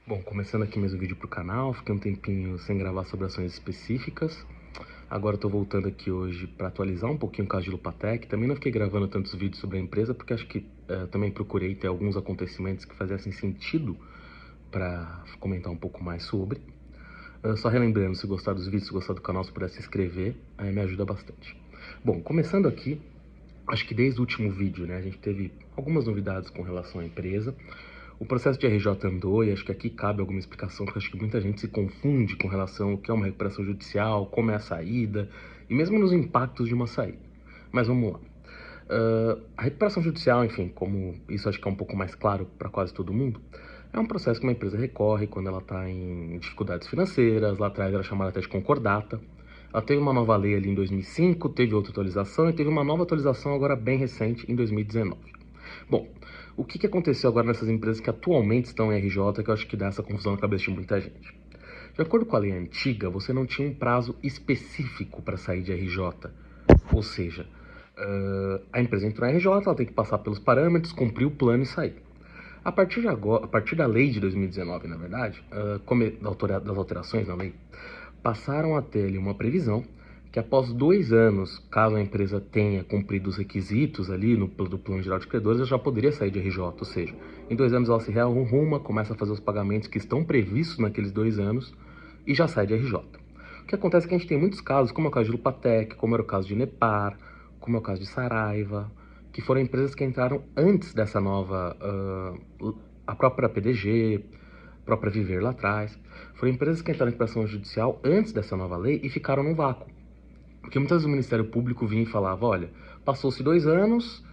Bom, começando aqui mais um vídeo pro canal, fiquei um tempinho sem gravar sobre ações específicas. Agora eu tô voltando aqui hoje para atualizar um pouquinho o caso de Lupatec. Também não fiquei gravando tantos vídeos sobre a empresa, porque acho que também procurei ter alguns acontecimentos que fizessem sentido para comentar um pouco mais sobre. Só relembrando, se gostar dos vídeos, se gostar do canal, se puder se inscrever, me ajuda bastante. Bom, começando aqui, acho que desde o último vídeo, né, a gente teve algumas novidades com relação à empresa. O processo de RJ andou e acho que aqui cabe alguma explicação, porque acho que muita gente se confunde com relação ao que é uma recuperação judicial, como é a saída e mesmo nos impactos de uma saída. Mas vamos lá. A recuperação judicial, enfim, como isso acho que é um pouco mais claro para quase todo mundo, é um processo que uma empresa recorre quando ela está em dificuldades financeiras. Lá atrás era chamada até de concordata. Ela teve uma nova lei ali em 2005, teve outra atualização e teve uma nova atualização agora bem recente em 2019. Bom, o que aconteceu agora nessas empresas que atualmente estão em RJ, que eu acho que dá essa confusão na cabeça de muita gente? De acordo com a lei antiga, você não tinha um prazo específico para sair de RJ. Ou seja, a empresa entrou em RJ, ela tem que passar pelos parâmetros, cumprir o plano e sair. A partir de agora, a partir da lei de 2019, na verdade, das alterações na lei, passaram a ter ali uma previsão que após 2 anos, caso a empresa tenha cumprido os requisitos ali do Plano Geral de Credores, ela já poderia sair de RJ, ou seja, em 2 anos ela se rearruma, começa a fazer os pagamentos que estão previstos naqueles 2 anos e já sai de RJ. O que acontece é que a gente tem muitos casos, como é o caso de Lupatec, como era o caso de Nepar, como é o caso de Saraiva, que foram empresas que entraram antes dessa nova, a própria PDG, a própria Viver lá atrás, foram empresas que entraram em recuperação judicial antes dessa nova lei e ficaram num vácuo. Porque muitas vezes o Ministério Público vinha e falava, olha, passou-se 2 anos,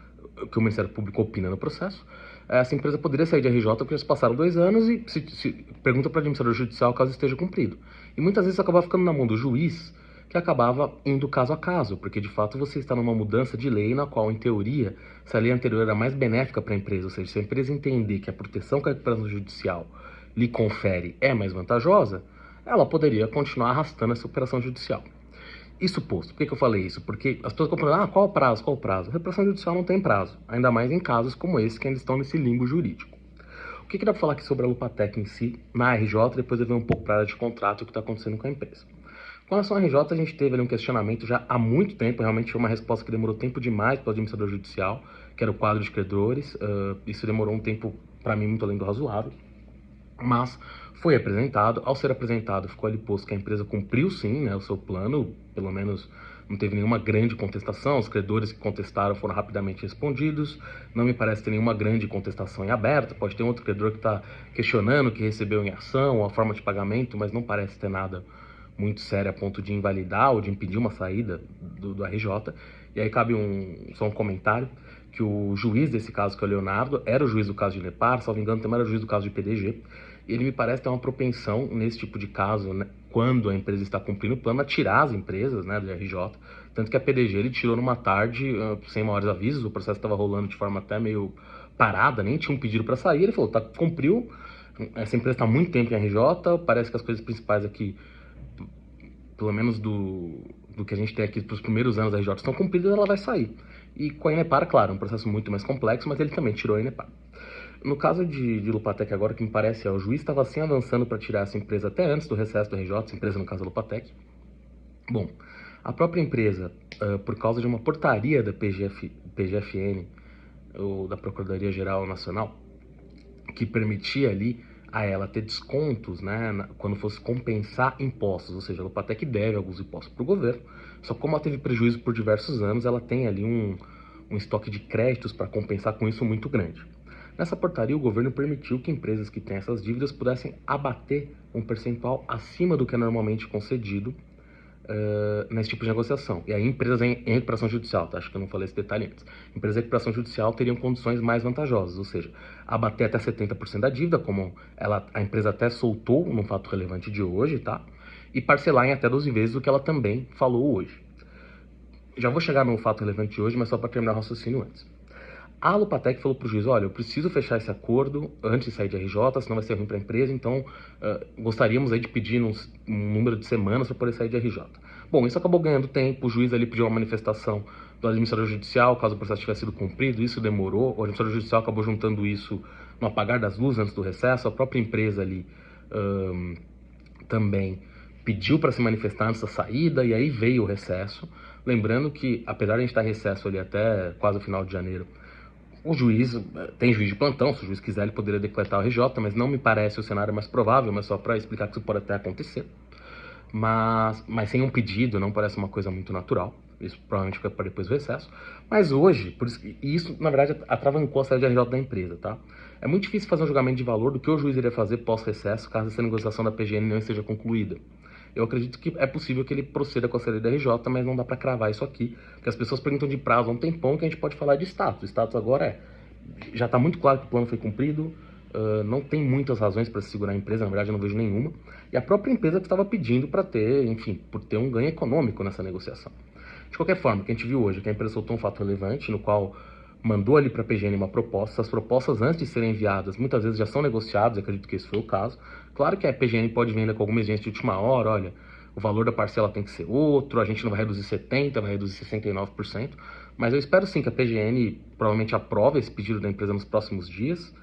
que o Ministério Público opina no processo, essa empresa poderia sair de RJ porque já se passaram 2 anos e se pergunta para o administrador judicial caso esteja cumprido. E muitas vezes acabava ficando na mão do juiz, que acabava indo caso a caso, porque de fato você está numa mudança de lei na qual, em teoria, se a lei anterior era mais benéfica para a empresa, ou seja, se a empresa entender que a proteção que a recuperação judicial lhe confere é mais vantajosa, ela poderia continuar arrastando essa operação judicial. Isso posto, por que eu falei isso? Porque as pessoas compram, qual o prazo, qual o prazo? A recuperação judicial não tem prazo, ainda mais em casos como esse que ainda estão nesse limbo jurídico. O que dá para falar aqui sobre a Lupatec em si, na RJ, depois eu ver um pouco para a área de contrato o que está acontecendo com a empresa. Com relação à RJ, a gente teve ali um questionamento já há muito tempo, realmente foi uma resposta que demorou tempo demais para o administrador judicial, que era o quadro de credores. Isso demorou um tempo, para mim, muito além do razoável, mas foi apresentado. Ao ser apresentado, ficou ali posto que a empresa cumpriu sim, né, o seu plano, pelo menos não teve nenhuma grande contestação, os credores que contestaram foram rapidamente respondidos, não me parece ter nenhuma grande contestação em aberto. Pode ter um outro credor que está questionando o que recebeu em ação, ou a forma de pagamento, mas não parece ter nada muito sério a ponto de invalidar ou de impedir uma saída do RJ. E aí cabe só um comentário, que o juiz desse caso, que é o Leonardo, era o juiz do caso de Nepar, salvo engano também era o juiz do caso de PDG, e ele me parece ter uma propensão nesse tipo de caso, né, quando a empresa está cumprindo o plano, a tirar as empresas, né, do RJ, tanto que a PDG ele tirou numa tarde, sem maiores avisos, o processo estava rolando de forma até meio parada, nem tinha um pedido para sair, ele falou, cumpriu, essa empresa está há muito tempo em RJ, parece que as coisas principais aqui, pelo menos do que a gente tem aqui para os primeiros anos da RJ estão cumpridas, ela vai sair. E com a Enepar, claro, um processo muito mais complexo, mas ele também tirou a Enepar. No caso de Lupatec agora, o que me parece o juiz estava assim avançando para tirar essa empresa até antes do recesso do RJ, essa empresa no caso da Lupatec. Bom, a própria empresa, por causa de uma portaria da PGFN, ou da Procuradoria Geral Nacional, que permitia ali a ela ter descontos, né, quando fosse compensar impostos, ou seja, a Lupatec deve alguns impostos para o governo, só como ela teve prejuízo por diversos anos, ela tem ali um estoque de créditos para compensar com isso muito grande. Nessa portaria, o governo permitiu que empresas que têm essas dívidas pudessem abater um percentual acima do que é normalmente concedido nesse tipo de negociação. E aí empresas em recuperação judicial, tá? Acho que eu não falei esse detalhe antes. Empresas em recuperação judicial teriam condições mais vantajosas, ou seja, abater até 70% da dívida, como a empresa até soltou num fato relevante de hoje, tá? E parcelar em até 12 vezes o que ela também falou hoje. Já vou chegar no fato relevante de hoje, mas só para terminar o raciocínio antes. A Lupatec falou para o juiz, olha, eu preciso fechar esse acordo antes de sair de RJ, senão vai ser ruim para a empresa, então gostaríamos aí de pedir um número de semanas para poder sair de RJ. Bom, isso acabou ganhando tempo, o juiz ali pediu uma manifestação do administrador judicial, caso o processo tivesse sido cumprido, isso demorou, o administrador judicial acabou juntando isso no apagar das luzes antes do recesso, a própria empresa ali também pediu para se manifestar antes da saída, e aí veio o recesso. Lembrando que, apesar de a gente estar em recesso ali até quase o final de janeiro, o juiz tem juiz de plantão, se o juiz quiser ele poderia decretar o RJ, mas não me parece o cenário mais provável, mas só para explicar que isso pode até acontecer. Mas sem um pedido, não parece uma coisa muito natural. Isso provavelmente fica para depois do recesso. Mas hoje, por isso, e isso na verdade atravancou a saída de RJ da empresa, tá? É muito difícil fazer um julgamento de valor do que o juiz iria fazer pós-recesso, caso essa negociação da PGN não esteja concluída. Eu acredito que é possível que ele proceda com a saída da RJ, mas não dá para cravar isso aqui, porque as pessoas perguntam de prazo há um tempão que a gente pode falar de status. O status agora já está muito claro que o plano foi cumprido, não tem muitas razões para se segurar a empresa, na verdade eu não vejo nenhuma, e a própria empresa que estava pedindo para ter, enfim, por ter um ganho econômico nessa negociação. De qualquer forma, o que a gente viu hoje é que a empresa soltou um fato relevante, no qual mandou ali para a PGN uma proposta. As propostas, antes de serem enviadas, muitas vezes já são negociadas, acredito que esse foi o caso. Claro que a PGN pode vir com alguma exigência de última hora, olha, o valor da parcela tem que ser outro, a gente não vai reduzir 70%, vai reduzir 69%, mas eu espero sim que a PGN provavelmente aprove esse pedido da empresa nos próximos dias.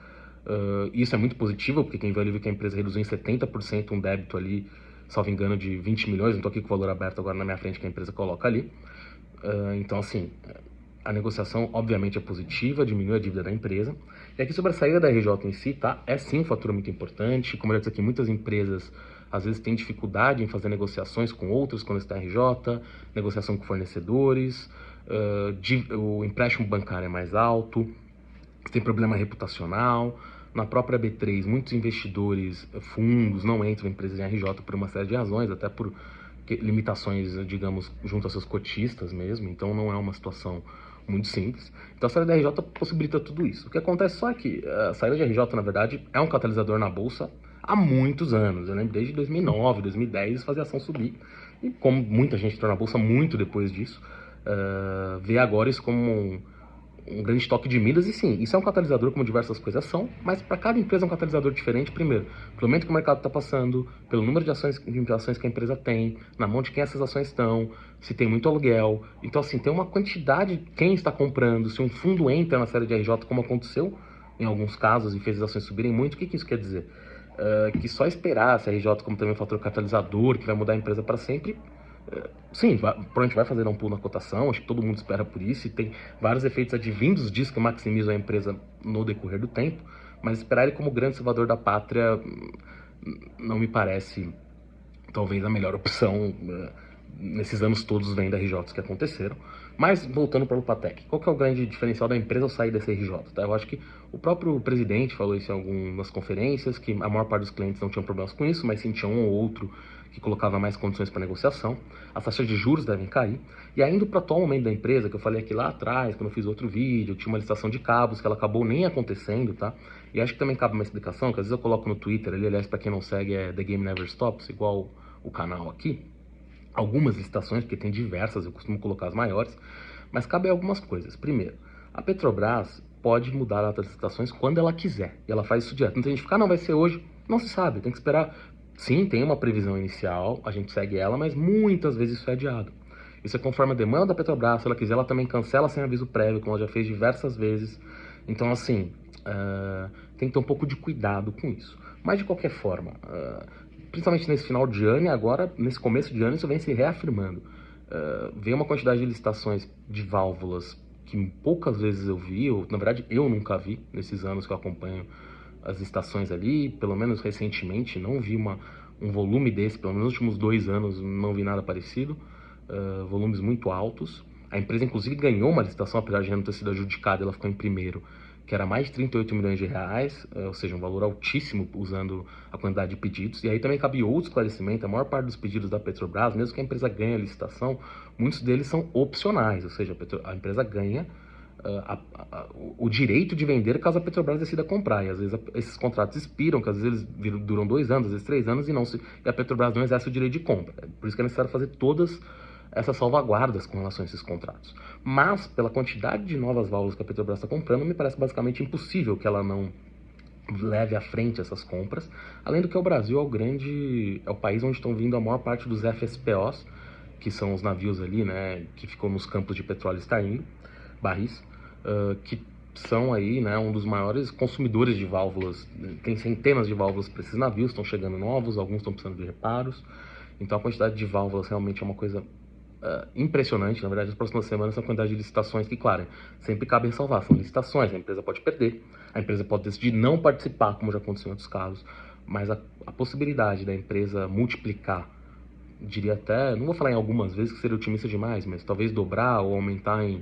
Isso é muito positivo, porque quem viu ali viu que a empresa reduziu em 70% um débito ali, salvo engano, de 20 milhões, não estou aqui com o valor aberto agora na minha frente que a empresa coloca ali. Então, assim, a negociação obviamente é positiva, diminui a dívida da empresa. E aqui sobre a saída da RJ em si, tá? É sim um fator muito importante. Como eu já disse aqui, muitas empresas às vezes têm dificuldade em fazer negociações com outras quando está em RJ, negociação com fornecedores, o empréstimo bancário é mais alto, tem problema reputacional. Na própria B3, muitos investidores, fundos, não entram em empresas em RJ por uma série de razões, até por limitações, digamos, junto aos seus cotistas mesmo, então não é uma situação muito simples. Então a saída da RJ possibilita tudo isso. O que acontece só é que a saída de RJ, na verdade, é um catalisador na bolsa há muitos anos. Eu lembro desde 2009, 2010, fazer a ação subir. E como muita gente entrou na bolsa muito depois disso, vê agora isso como um grande toque de Midas, e sim, isso é um catalisador como diversas coisas são, mas para cada empresa é um catalisador diferente, primeiro, pelo momento que o mercado está passando, pelo número de ações que a empresa tem, na mão de quem essas ações estão, se tem muito aluguel. Então, assim, tem uma quantidade de quem está comprando, se um fundo entra na série de RJ, como aconteceu em alguns casos, e fez as ações subirem muito, o que isso quer dizer? Que só esperar essa RJ como também um fator catalisador, que vai mudar a empresa para sempre, sim, provavelmente vai fazer um pulo na cotação, acho que todo mundo espera por isso, e tem vários efeitos advindos disso que maximizam a empresa no decorrer do tempo, mas esperar ele como grande salvador da pátria não me parece talvez a melhor opção nesses anos todos vendo RJs que aconteceram. Mas voltando para o Lupatec, qual que é o grande diferencial da empresa ao sair desse RJ? Tá? Eu acho que o próprio presidente falou isso em algumas conferências, que a maior parte dos clientes não tinham problemas com isso, mas sim tinha um ou outro que colocava mais condições para negociação. As taxas de juros devem cair. E ainda para o atual momento da empresa, que eu falei aqui lá atrás, quando eu fiz outro vídeo, tinha uma licitação de cabos que ela acabou nem acontecendo, tá? E acho que também cabe uma explicação, que às vezes eu coloco no Twitter ali, aliás, para quem não segue, é The Game Never Stops, igual o canal aqui, algumas licitações, porque tem diversas, eu costumo colocar as maiores, mas cabe algumas coisas. Primeiro, a Petrobras pode mudar a data das licitações quando ela quiser, e ela faz isso direto. Não tem gente que fica, não, vai ser hoje, não se sabe, tem que esperar. Sim, tem uma previsão inicial, a gente segue ela, mas muitas vezes isso é adiado. Isso é conforme a demanda da Petrobras, se ela quiser, ela também cancela sem aviso prévio, como ela já fez diversas vezes. Então, assim, tem que ter um pouco de cuidado com isso. Mas, de qualquer forma, principalmente nesse final de ano e agora, nesse começo de ano, isso vem se reafirmando. Vem uma quantidade de licitações de válvulas que poucas vezes eu vi, ou na verdade eu nunca vi nesses anos que eu acompanho as licitações ali, pelo menos recentemente, não vi um volume desse, pelo menos nos últimos 2 anos não vi nada parecido, volumes muito altos. A empresa inclusive ganhou uma licitação, apesar de não ter sido adjudicada, ela ficou em primeiro, que era mais de 38 milhões de reais, ou seja, um valor altíssimo usando a quantidade de pedidos. E aí também cabe outro esclarecimento, a maior parte dos pedidos da Petrobras, mesmo que a empresa ganhe a licitação, muitos deles são opcionais, ou seja, a empresa ganha o direito de vender caso a Petrobras decida comprar. E às vezes esses contratos expiram, que às vezes eles duram 2 anos, às vezes 3 anos, e a Petrobras não exerce o direito de compra. Por isso que é necessário fazer todas essas salvaguardas com relação a esses contratos. Mas, pela quantidade de novas válvulas que a Petrobras está comprando, me parece basicamente impossível que ela não leve à frente essas compras. Além do que o Brasil é o país onde estão vindo a maior parte dos FSPOs, que são os navios ali, né, que ficam nos campos de petróleo extraindo barris, que são aí, né, um dos maiores consumidores de válvulas. Tem centenas de válvulas para esses navios, estão chegando novos, alguns estão precisando de reparos. Então a quantidade de válvulas realmente é uma coisa impressionante. Na verdade, as próximas semanas, a quantidade de licitações que, claro, sempre cabe ressalvar, são licitações, a empresa pode perder, a empresa pode decidir não participar, como já aconteceu em outros casos, mas a possibilidade da empresa multiplicar, diria até, não vou falar em algumas vezes que seria otimista demais, mas talvez dobrar ou aumentar em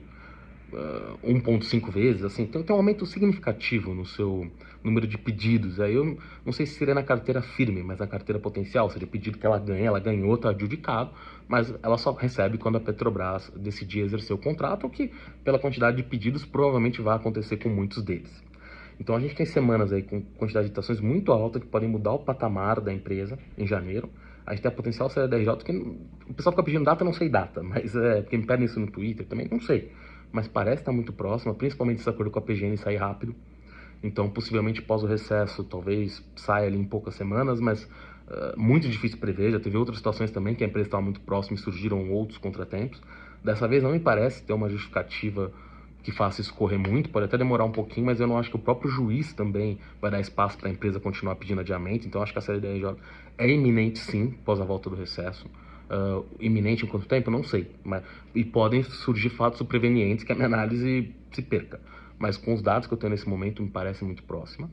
1,5 vezes, assim, então tem um aumento significativo no seu número de pedidos. Aí eu não sei se seria na carteira firme, mas na carteira potencial, seria pedido que ela ganha, ela ganhou, está adjudicado, mas ela só recebe quando a Petrobras decidir exercer o contrato, o que, pela quantidade de pedidos, provavelmente vai acontecer com muitos deles. Então a gente tem semanas aí com quantidade de licitações muito alta que podem mudar o patamar da empresa em janeiro. A gente tem a potencial CDRJ, que o pessoal fica pedindo data, eu não sei data, mas porque me pedem isso no Twitter também, não sei. Mas parece estar muito próxima, principalmente esse acordo com a PGN sair rápido. Então, possivelmente pós o recesso, talvez saia ali em poucas semanas, mas muito difícil prever. Já teve outras situações também que a empresa estava muito próxima e surgiram outros contratempos. Dessa vez não me parece ter uma justificativa que faça isso correr muito, pode até demorar um pouquinho, mas eu não acho que o próprio juiz também vai dar espaço para a empresa continuar pedindo adiamento. Então, acho que a CDRJ é iminente, sim, após a volta do recesso. Iminente em quanto tempo? Não sei. E podem surgir fatos prevenientes que a minha análise se perca. Mas com os dados que eu tenho nesse momento, me parece muito próxima.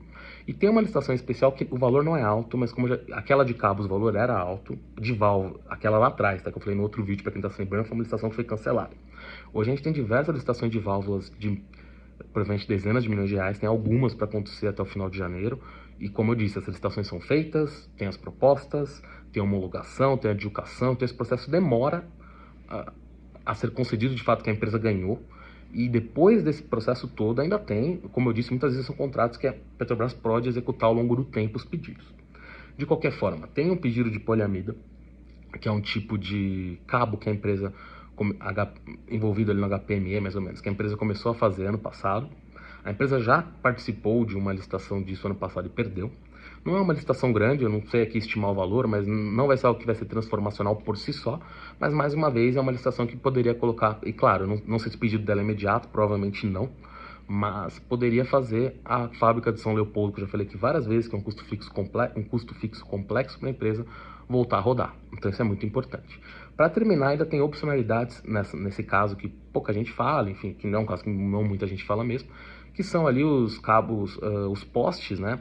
E tem uma licitação especial que o valor não é alto, mas como aquela de cabos, o valor era alto, de válvula, aquela lá atrás, tá, que eu falei no outro vídeo, para quem está sem lembrando, foi uma licitação que foi cancelada. Hoje a gente tem diversas licitações de válvulas de provavelmente dezenas de milhões de reais, tem algumas para acontecer até o final de janeiro. E como eu disse, essas licitações são feitas, tem as propostas, tem a homologação, tem a adjudicação, então esse processo demora a ser concedido de fato que a empresa ganhou. E depois desse processo todo ainda tem, como eu disse, muitas vezes são contratos que a Petrobras pode executar ao longo do tempo os pedidos. De qualquer forma, tem um pedido de poliamida, que é um tipo de cabo que a empresa, envolvido ali no HPME mais ou menos, que a empresa começou a fazer ano passado. A empresa já participou de uma licitação disso ano passado e perdeu. Não é uma licitação grande, eu não sei aqui estimar o valor, mas não vai ser algo que vai ser transformacional por si só, mas mais uma vez é uma licitação que poderia colocar, e claro, não sei se o pedido dela é imediato, provavelmente não, mas poderia fazer a fábrica de São Leopoldo, que eu já falei aqui várias vezes, que é um custo fixo complexo para a empresa, voltar a rodar. Então isso é muito importante. Para terminar, ainda tem opcionalidades nesse caso que pouca gente fala, enfim, que não é um caso que não muita gente fala mesmo, que são ali os cabos, os postes, né,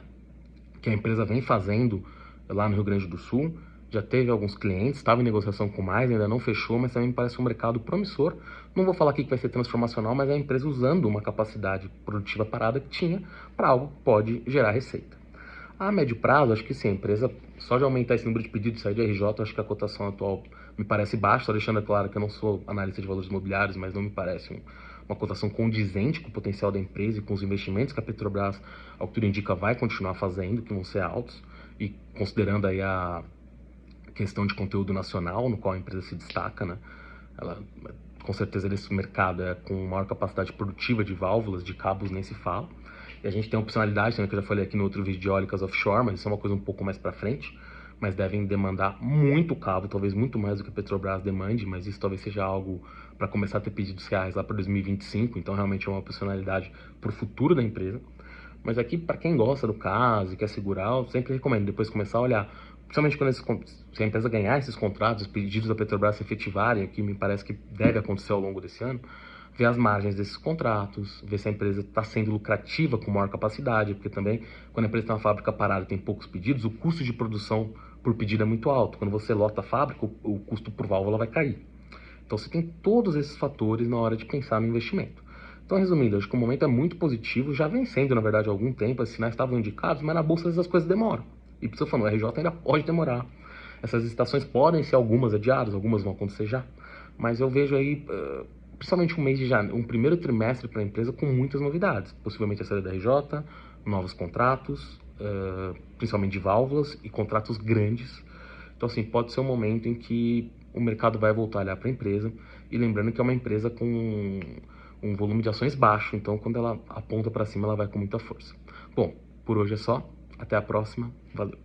que a empresa vem fazendo lá no Rio Grande do Sul. Já teve alguns clientes, estava em negociação com mais, ainda não fechou, mas também me parece um mercado promissor. Não vou falar aqui que vai ser transformacional, mas é a empresa usando uma capacidade produtiva parada que tinha para algo que pode gerar receita. A médio prazo, acho que sim, a empresa, só de aumentar esse número de pedidos e sair de RJ, acho que a cotação atual me parece baixa, só deixando claro que eu não sou analista de valores imobiliários, mas não me parece uma cotação condizente com o potencial da empresa e com os investimentos que a Petrobras, ao que tudo indica, vai continuar fazendo, que vão ser altos, e considerando aí a questão de conteúdo nacional, no qual a empresa se destaca, né? Ela, com certeza, nesse mercado é com maior capacidade produtiva de válvulas, de cabos, nem se fala. E a gente tem a opcionalidade, né, que eu já falei aqui no outro vídeo de eólicas offshore, mas isso é uma coisa um pouco mais para frente. Mas devem demandar muito cabo, talvez muito mais do que a Petrobras demande, mas isso talvez seja algo para começar a ter pedidos reais lá para 2025, então realmente é uma opcionalidade para o futuro da empresa. Mas aqui, para quem gosta do caso e quer segurar, eu sempre recomendo depois começar a olhar, principalmente quando se a empresa ganhar esses contratos, os pedidos da Petrobras se efetivarem, que me parece que deve acontecer ao longo desse ano, ver as margens desses contratos, ver se a empresa está sendo lucrativa com maior capacidade, porque também quando a empresa tem uma fábrica parada e tem poucos pedidos, o custo de produção por pedido é muito alto. Quando você lota a fábrica, o custo por válvula vai cair. Então você tem todos esses fatores na hora de pensar no investimento. Então, resumindo, acho que o momento é muito positivo, já vem sendo, na verdade, há algum tempo, os sinais estavam indicados, mas na bolsa essas coisas demoram. E por isso eu falo, o RJ ainda pode demorar. Essas licitações podem ser algumas adiadas, algumas vão acontecer já. Mas eu vejo aí, principalmente um mês de janeiro, um primeiro trimestre para a empresa com muitas novidades. Possivelmente a saída da RJ, novos contratos, principalmente de válvulas e contratos grandes. Então, assim, pode ser um momento em que o mercado vai voltar a olhar para a empresa. E lembrando que é uma empresa com um volume de ações baixo, então quando ela aponta para cima, ela vai com muita força. Bom, por hoje é só. Até a próxima. Valeu.